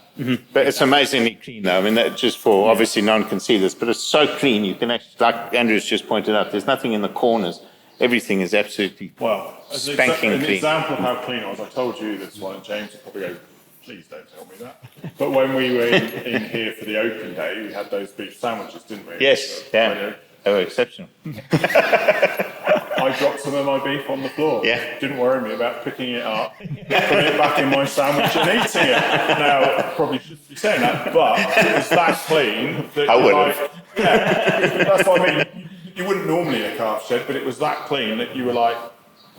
But it's amazingly clean, though. I mean, that just for obviously no one can see this, but it's so clean. You can actually, like Andrew's just pointed out, there's nothing in the corners. Everything is absolutely spanking clean. An example of how clean it was. I told you this one, and James would probably go, please don't tell me that. But when we were in here for the open day, we had those beef sandwiches, didn't we? Yes, they were exceptional. I dropped some of my beef on the floor. Didn't worry me about picking it up, putting it back in my sandwich and eating it. Now, I probably shouldn't be saying that, but it was that clean that I would have. That's what I mean. You wouldn't normally in a calf shed, but it was that clean that you were like,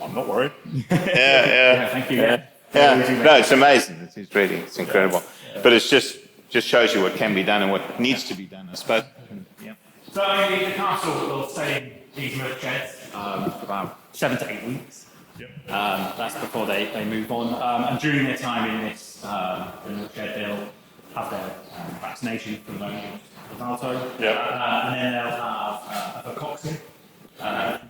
I'm not worried. Thank you. No, it's amazing. It's incredible. But it's just shows you what can be done and what needs to be done, I suppose. So the castle will stay in these milk sheds for about 7 to 8 weeks. That's before they move on. And during their time in this milk shed, they'll have their vaccination for the moment. And then they'll have a coxy, and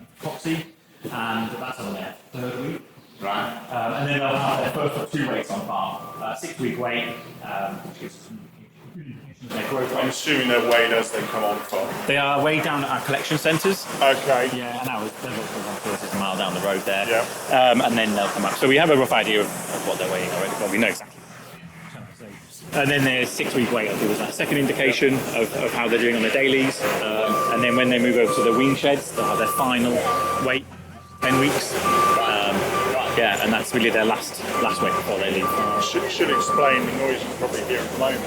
that's on their 3rd week. Right. And then they'll have their first of 2 weights on farm. 6-week wait, which gives us an indication of their growth I'm rate. assuming they're weighed as they come on farm. They are way down at our collection centres. Okay. Yeah, and ours, they're also 1/4 mile down the road there. Yeah. And then they'll come up. So we have a rough idea of what they're weighing already. Well, we know exactly. And then there's 6-week wait, I'll give us that second indication of how they're doing on the dailies. And then when they move over to the wean sheds, they'll have their final wait, 10 weeks. Yeah, and that's really their last wait before they leave. Should explain the noise you probably hear at the moment.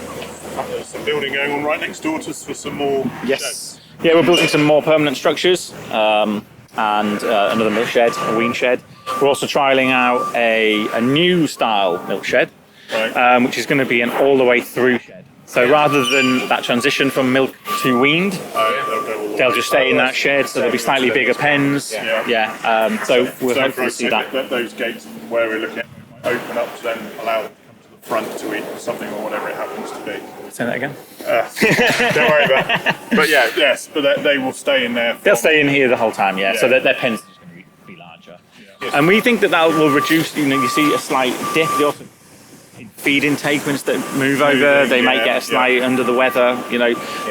There's some building going on right next door to us for some more sheds. Yeah, we're building some more permanent structures and another milk shed, a wean shed. We're also trialling out a new style milk shed. Right. Which is going to be an all the way through shed. So rather than that transition from milk to weaned, they'll just stay in that shed. So there'll be slightly bigger pens. Yeah. So we'll hopefully see that. Those gates where we're looking at open up to then allow them to come to the front to eat something or whatever it happens to be. Say that again. Don't worry about it. But yes, but they will stay in there. They'll stay in here the whole time. Yeah. So their pens are just going to be larger. Yeah. And we think that will reduce. You see a slight dip. They also feed intake once they move over, they might get a slight under the weather,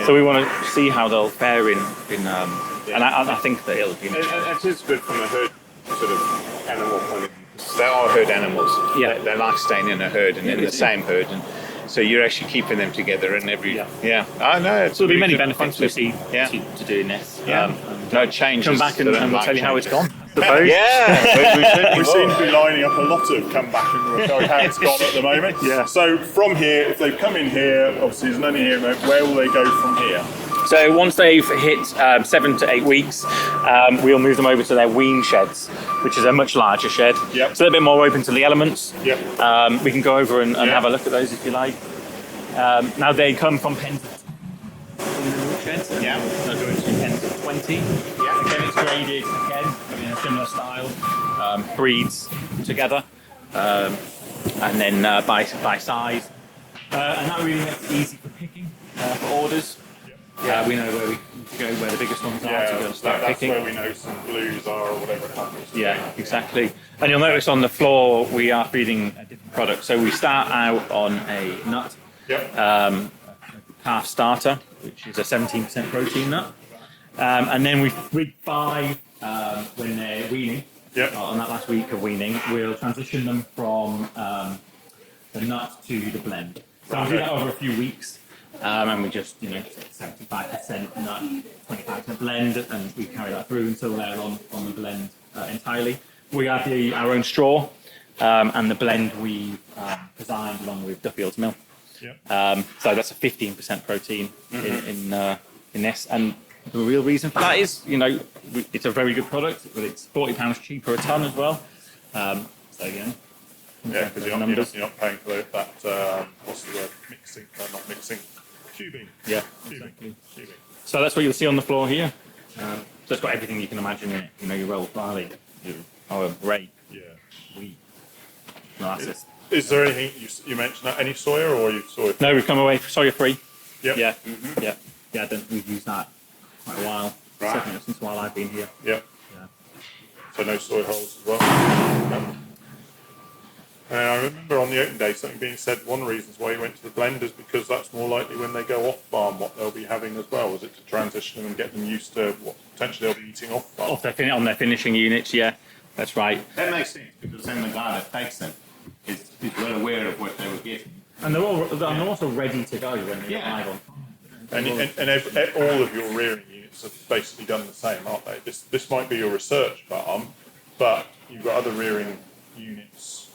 so we want to see how they'll fare in and I think that it'll be it is good from a herd sort of animal point of view. They are herd animals. Yeah. They like staying in a herd and in the same herd, and so you're actually keeping them together in every. I know. So there'll be many benefits we see to doing this. No changes. Come back and we'll tell you how it's gone. Yeah, we seem to be lining up a lot of come back and we'll tell you how it's gone at the moment. Yeah. So from here, if they've come in here, obviously there's none here. Where will they go from here? So once they've hit 7 to 8 weeks, we'll move them over to their wean sheds, which is a much larger shed. Yep. So they're a bit more open to the elements. Yep. We can go over and have a look at those if you like. Now they come from pens from the milk sheds. Yeah. They'll go into pens of 20. Yeah. Again, it's graded again in a similar style, breeds together, and then by size, and that really makes it easy for picking for orders. We know where we go, where the biggest ones are to go and start that's picking. where we know some blues are or whatever it happens. Yeah, exactly. And you'll notice on the floor we are feeding a different product. So we start out on a nut, calf starter, which is a 17% protein nut, and then week 5 when they're weaning. On that last week of weaning, we'll transition them from the nut to the blend. So we'll do that over a few weeks. And we just, 75% nut, 25% blend, and we carry that through until they're on the blend entirely. We add our own straw, and the blend we designed along with Duffield's milk. So that's a 15% protein in this, and the real reason for that is, it's a very good product, but it's £40 cheaper a tonne as well. Because you're not paying for that. What's the word? Mixing? Not mixing. Cubing. Yeah, exactly. Cubing. So that's what you'll see on the floor here. So it's got everything you can imagine in it. Your rolled barley, your rape, wheat, molasses. Is there anything you mentioned? Any soya or you soya? No, we've come away soya free. Yep. Yeah. Yeah. We've used that quite a while. Right. Certainly since while I've been here. Yeah. So no soy holes as well. I remember on the open day something being said, one of the reasons why you went to the blend is because that's more likely when they go off farm what they'll be having as well. Was it to transition them and get them used to what potentially they'll be eating off farm? On their finishing units, yeah. That's right. That makes sense, because then the guy that takes them is well aware of what they were getting. And they're also ready to go when they arrive on farm. And all of your rearing units have basically done the same, aren't they? This might be your research farm, but you've got other rearing units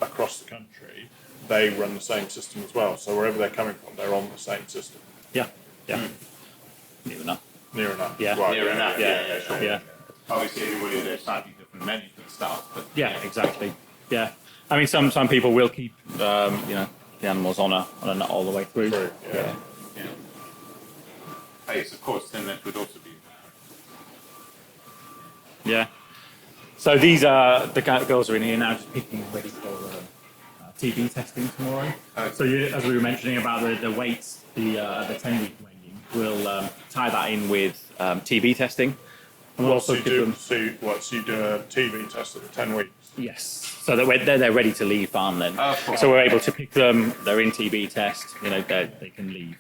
across the country. They run the same system as well. So wherever they're coming from, they're on the same system. Yeah. Near enough. Yeah. Right. Near enough. Yeah. Sure. Yeah. Obviously, everybody there's slightly different management stuff, but yeah, exactly. Yeah. I mean, some people will keep the animals on a nut all the way through. Yeah. Yes, of course. Then that would also be. Yeah. So these are the girls are in here now, just picking ready for TB testing tomorrow. So as we were mentioning about the weights, the 10-week weighing, we'll tie that in with TB testing. And So you do a TV test at the 10 weeks? Yes. So that they're ready to leave farm then. So we're able to pick them. They're in TB test. They can leave.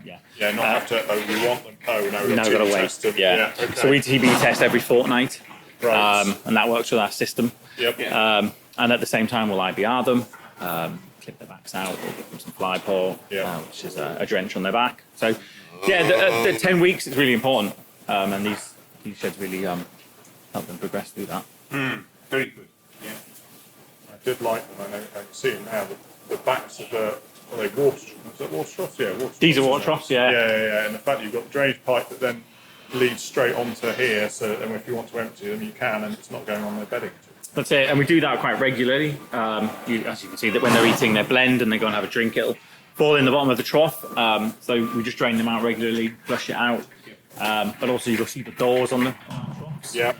Yeah. Not have to. Oh, we want them. Oh no, we've Now got we've got to to wait. test them. Yeah. Okay. So we TB test every fortnight, Right. and that works with our system. Yep. And at the same time, we'll IBR them, clip their backs out, we'll give them some fly paw, which is a drench on their back. So, the 10 weeks is really important, and these sheds really help them progress through that. Very good. Yeah. I did like them. I can see it now. The backs of the are they water? Is that water troughs? Yeah, water troughs. These are water troughs, yeah. Yeah. And the fact that you've got the drainage pipe that then leads straight onto here, so that then if you want to empty them, you can, and it's not going on their bedding. That's it, and we do that quite regularly. As you can see, that when they're eating their blend and they go and have a drink, it'll fall in the bottom of the trough. So we just drain them out regularly, flush it out. But also you'll see the doors on the troughs. Yeah.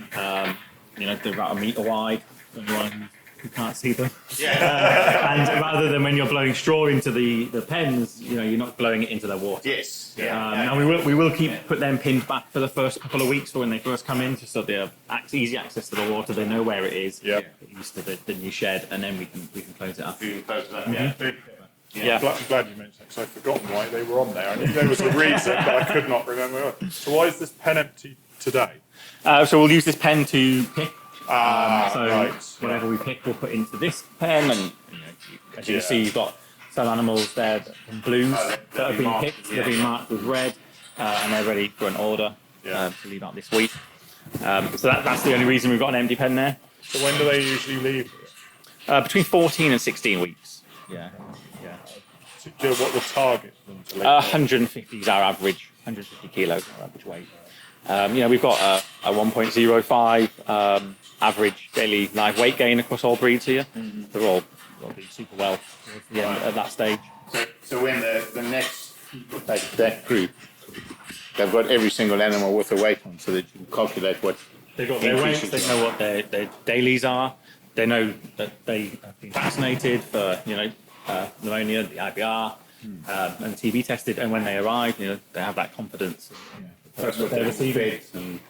They're about 1 metre wide. Anyone who can't see them. And rather than when you're blowing straw into the pens, you're not blowing it into their water. Yes. Now we will put them pinned back for the first couple of weeks for when they first come in, just so they have easy access to the water. They know where it is. Yeah. Get used to the new shed, and then we can close it up. Yeah. I'm glad you mentioned that, because I'd forgotten why they were on there. I knew there was a reason, but I could not remember. So why is this pen empty today? So we'll use this pen to pick. Right. Whatever we pick, we'll put into this pen, and as you can see, you've got some animals there in blues that have been picked. They've been marked with red, and they're ready for an order to leave out this week. So that's the only reason we've got an empty pen there. So when do they usually leave? Between 14 and 16 weeks. Yeah. Do you know what the target for them to leave? 150 is our average. 150 kilos our average weight. We've got a 1.05 average daily live weight gain across all breeds here. They're all doing super well towards the end at that stage. So when the next people take that group, they've got every single animal with a weight on, so that you can calculate what They've got their weights, they know what their dailies are, they know that they have been vaccinated for pneumonia, the IBR, and TB tested, and when they arrive, they have that confidence. That's what they're receiving, and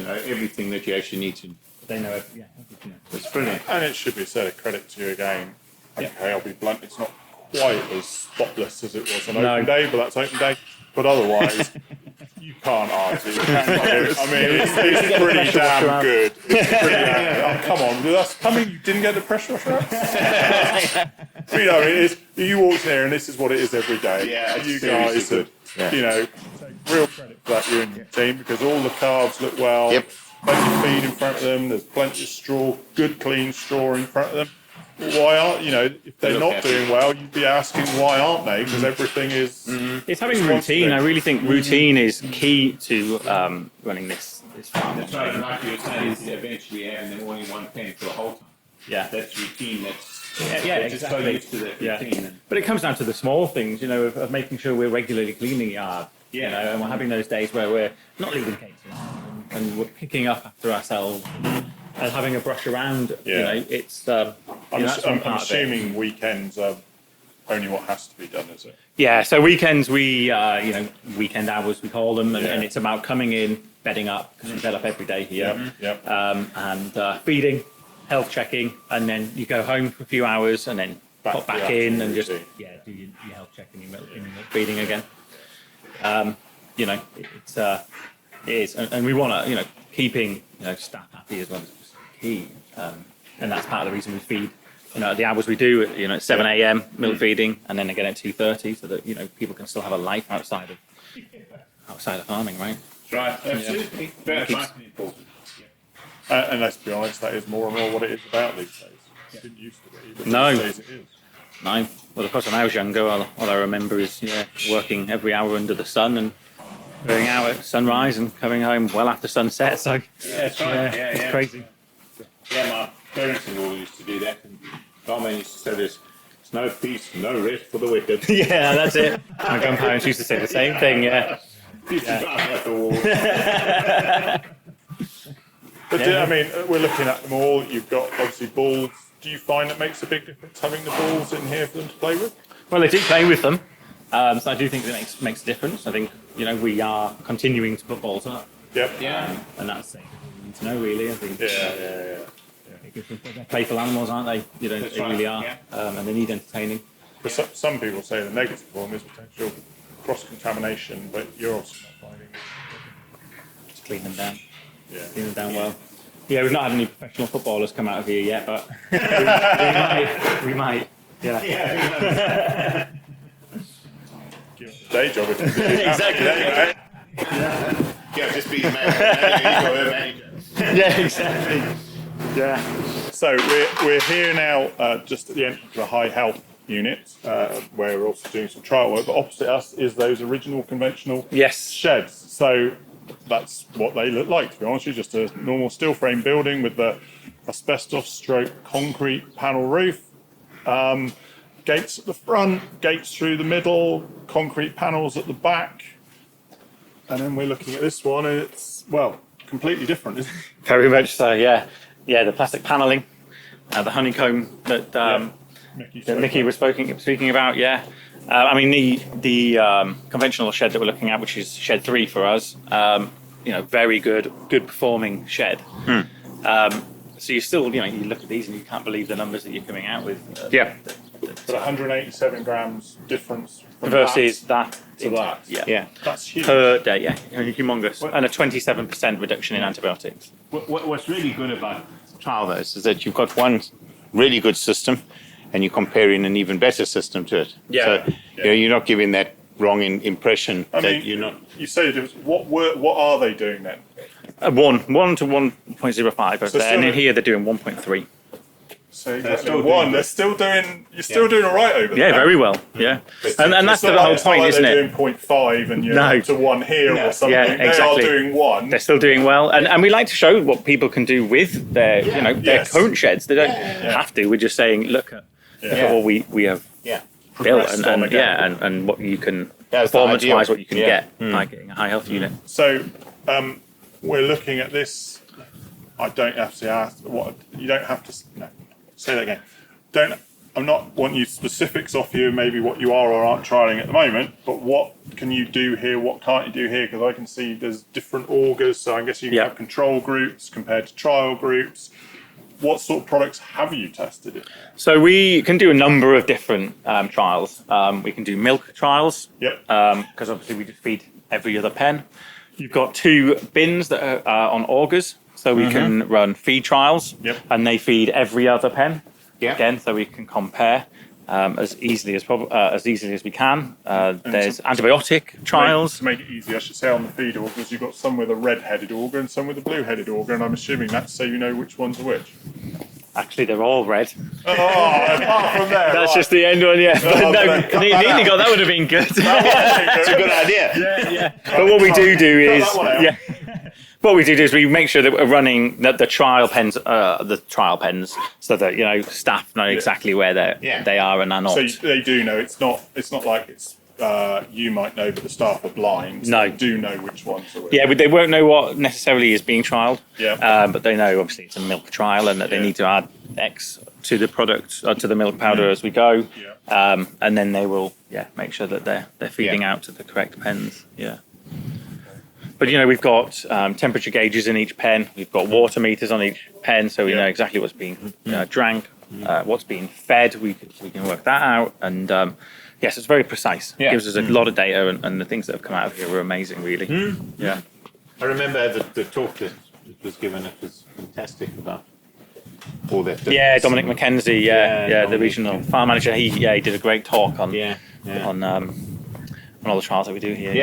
everything that you actually need to. They know everything. It's brilliant. And it should be said, a credit to you again. Okay, I'll be blunt, it's not quite as spotless as it was on open day, but that's open day. But otherwise, you can't argue. It's pretty damn good. It's pretty damn good. Oh, come on, that's coming. You didn't get the pressure washer out? You walk there, and this is what it is every day. Yeah, you guys, take real credit for that, you and your team, because all the calves look well. Yep. Plenty of feed in front of them. There's plenty of straw, good clean straw in front of them. Why aren't if they're not doing well, you'd be asking why aren't they? Because everything is. It's having routine. I really think routine is key to running this farm. That's right. Like you were saying, eventually having them all in one pen for the whole time. Yeah, that's routine. exactly. Just so used to that routine. But it comes down to the small things, of making sure we're regularly cleaning the yard. And we're having those days where we're not leaving cakes and we're picking up after ourselves and having a brush around. It's. I'm assuming weekends are only what has to be done, is it? Yeah. So weekends we weekend hours we call them, and it's about coming in, bedding up, because we bed up every day here. And feeding, health checking, and then you go home for a few hours and then pop back in and just do your health checking and milk feeding again. It is, and we want to, keeping staff happy as well is key, and that's part of the reason we feed. At the hours we do, at 7 a.m. milk feeding, and then again at 2:30, so that people can still have a life outside of farming, right? That's right, absolutely. Very important. And let's be honest, that is more and more what it is about these days. It didn't used to be, but No. these days it is. No. Well, of course, when I was younger, all I remember is working every hour under the sun and going out at sunrise and coming home well after sunset. So that's right. It's crazy. Yeah, my parents-in-law used to do that, and Carmen used to say there's no peace, no rest for the wicked. Yeah, that's it. My grandparents used to say the same thing. Yeah. But we're looking at them all. You've got obviously balls. Do you find it makes a big difference having the balls in here for them to play with? Well, they do play with them, so I do think it makes a difference. I think we are continuing to put balls up. Yep. Yeah. And that's it. You need to know, really. I think. Yeah. Because they're playful animals, aren't they? You know, That's they right, really are, yeah. and they need entertaining. But some people say the negative form is potential cross-contamination, but you're also not finding it. Just clean them down. Yeah. Clean them down well. Yeah, we've not had any professional footballers come out of here yet, but we might. Yeah. Give it a day job if you do. Exactly. Yeah, just be his manager. Yeah, exactly. Yeah. So we're here now, just at the entrance of the high health unit, where we're also doing some trial work. But opposite us is those original conventional Yes. sheds. So that's what they look like, to be honest with you, just a normal steel frame building with the asbestos stroke concrete panel roof. Gates at the front, gates through the middle, concrete panels at the back. And then we're looking at this one, and it's, well, completely different, isn't it? Very much so. Yeah. Yeah. The plastic paneling, the honeycomb that Mickie was speaking about. Yeah. I mean the conventional shed that we're looking at, which is shed 3 for us. Very good performing shed. So you still, you look at these and you can't believe the numbers that you're coming out with. But 187 grams difference from Versus that to that. Yeah. That's huge. Per day, yeah. Humongous. And a 27% reduction in antibiotics. What's really good about trial though is that you've got one really good system, and you're comparing an even better system to it. Yeah. So you're not giving that wrong impression that you're not. You say the difference. What are they doing then? 1 to 1.05 over So there, and still- in here they're doing 1.3. So They're still one, doing they're still doing. You're still doing all right over there. Yeah, very well. Yeah, and that's It's not the whole it's not point, like isn't they're it? doing 0.5 and you're No. up to 1 here or something. Yeah, exactly. They are doing 1. They're still doing well, and we like to show what people can do with their their Yes. current sheds. They don't have to. We're just saying, look at what we have built, Progressed on again. and what you can That's the performance-wise, ideal. what you can Yeah. get by getting a high health unit. So we're looking at this. I don't have to ask what you don't have to. No, say that again. I'm not wanting you specifics off you, maybe what you are or aren't trialing at the moment, but what can you do here? What can't you do here? Because I can see there's different augers, so I guess you can have control groups compared to trial groups. What sort of products have you tested it? So we can do a number of different trials. We can do milk trials. Yep. Because obviously we just feed every other pen. You've got 2 bins that are on augers, so we can run feed trials, and they feed every other pen. Yeah. Again, so we can compare as easily as we can. There's antibiotic trials. To make it easy, I should say on the feed augers, you've got some with a red-headed auger and some with a blue-headed auger, and I'm assuming that's so you know which ones are which. Actually, they're all red. Oh, apart from there. That's right. just the end one, yeah. Oh, No, but then- nearly got that would have been good. It's a good idea. Yeah. But what we do is, that one out. yeah. What we do is we make sure that we're running the trial pens, so that staff know exactly where they are and are not. So they do know. It's not like it's you might know, but the staff are blind. So No. they do know which ones are which. Yeah, but they won't know what necessarily is being trialled. Yeah. But they know obviously it's a milk trial and that they need to add X to the product to the milk powder as we go. Yeah. And then they will make sure that they're feeding out to the correct pens. Yeah. But we've got temperature gauges in each pen. We've got water meters on each pen, so we know exactly what's being drank, what's being fed. We can work that out, and yes, it's very precise. It gives us a lot of data, and the things that have come out of here are amazing, really. Yeah. I remember the talk that was given. It was fantastic about all that. Yeah, Dominic McKenzie, the Dominic, regional farm manager. He did a great talk on on all the trials that we do here.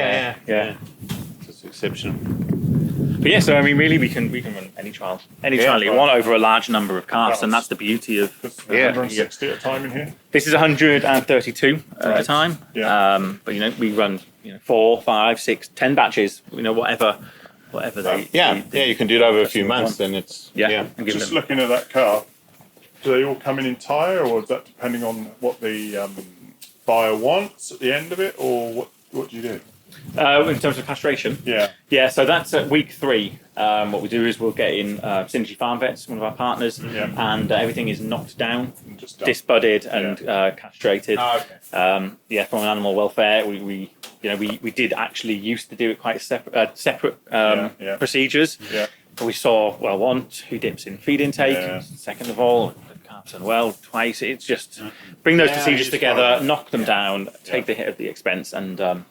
yeah. It's exceptional. But yeah, so I mean, really, we can run any trial you want over a large number of calves, and that's the beauty of. There's 160 at a time in here. This is 132 at a time. Yeah. But we run 4, 5, 6, 10 batches. Whatever they. You can do it over a few months, then it's and give Just them. looking at that car, do they all come in entire, or is that depending on what the buyer wants at the end of it, or what do you do? In terms of castration? Yeah, so that's at week 3. What we do is we'll get in Synergy Farm Vets, one of our partners, and everything is knocked down, disbudded and castrated. From an animal welfare, we did actually used to do it quite separate procedures. But we saw, well, 1, 2 dips in feed intake, second of all, the calves done well, twice. It's just bring those procedures together, knock them down, take the hit of the expense, and do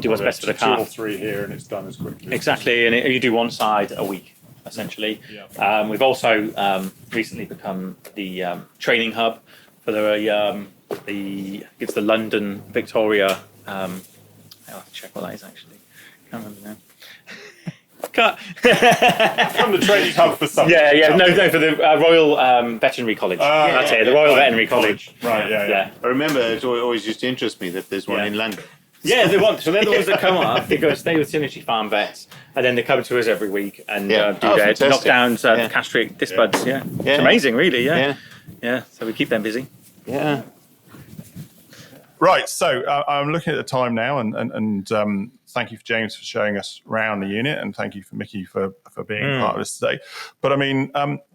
what's best for the calf. 2 or 3 here, and it's done as quickly. Exactly, and you do one side a week, essentially. We've also recently become the training hub for it's the London Victoria. I'll have to check what that is actually. Can't remember now. From the training hub for something. No, for the Royal Veterinary College. That's it, the Royal Veterinary College. Right, I remember it always used to interest me that there's one in London. Yeah, they want. So they're the ones that come up. They go stay with Synergy Farm Vets, and then they come to us every week and do their knockdowns, castrate, disbuds. It's amazing, really. Yeah. So we keep them busy. Yeah. Right. So I'm looking at the time now, and thank you for James for showing us around the unit, and thank you for Mickie for being part of this today. But I mean,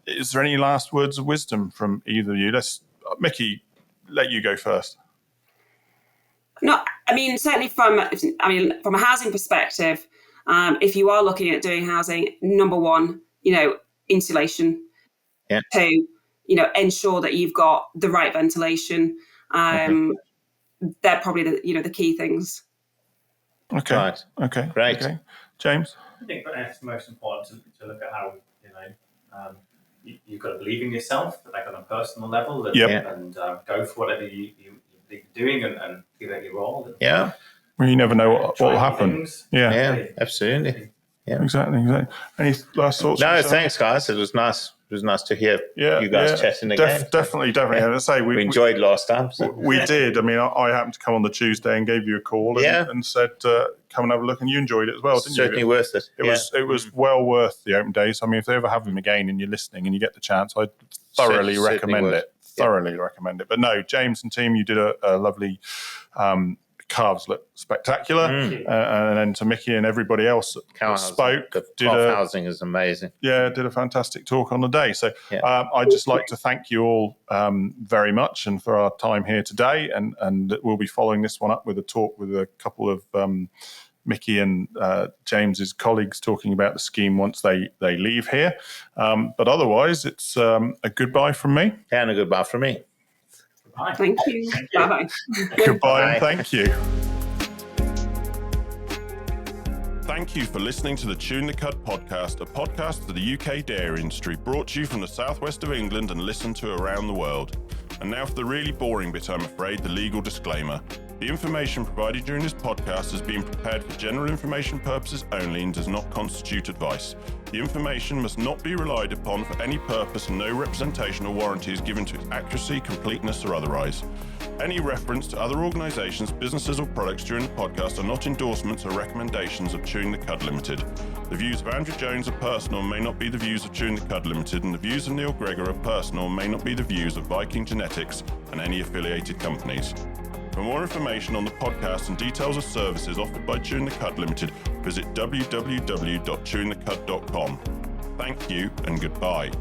is there any last words of wisdom from either of you? Mickie, let you go first. No, I mean, certainly from a housing perspective, if you are looking at doing housing, number 1, insulation. 2, ensure that you've got the right ventilation. They're probably the key things. Okay. Right. Okay. Great. Okay. James? I think it's most important to look at how, you've got to believe in yourself, like on a personal level, and go for whatever you think you're doing and give it your all. Well, you never know what will happen. Yeah, absolutely. Yeah. Exactly. Any last thoughts? No, thanks, guys. It was nice. It was nice to hear you guys chatting again. Definitely. As I say, we enjoyed last time. So. We did. I mean, I happened to come on the Tuesday and gave you a call and said, come and have a look, and you enjoyed it as well, didn't Certainly you? Worth it. It was well worth the open days. I mean, if they ever have them again and you're listening and you get the chance, I'd thoroughly recommend it. Thoroughly recommend it. But no, James and team, you did a lovely calves look spectacular, and then to Mickie and everybody else that spoke. Housing is amazing. Did a fantastic talk on the day. So I'd just like to thank you all very much and for our time here today, and we'll be following this one up with a talk with a couple of Mickie and James's colleagues talking about the scheme once they leave here. But otherwise, it's a goodbye from me. And a goodbye from me. Bye. Thank you. Bye-bye. Goodbye and thank you. Thank you for listening to the Tune the Cud podcast, a podcast for the UK dairy industry, brought to you from the southwest of England and listened to around the world. And now for the really boring bit, I'm afraid, the legal disclaimer. The information provided during this podcast has been prepared for general information purposes only and does not constitute advice. The information must not be relied upon for any purpose, and no representation or warranty is given to its accuracy, completeness, or otherwise. Any reference to other organisations, businesses, or products during the podcast are not endorsements or recommendations of Chewing the Cud Limited. The views of Andrew Jones are personal and may not be the views of Chewing the Cud Limited, and the views of Neil Gregor are personal and may not be the views of Viking Genetics and any affiliated companies. For more information on the podcast and details of services offered by Chewing the Cud Limited, visit www.chewingthecud.com. Thank you and goodbye.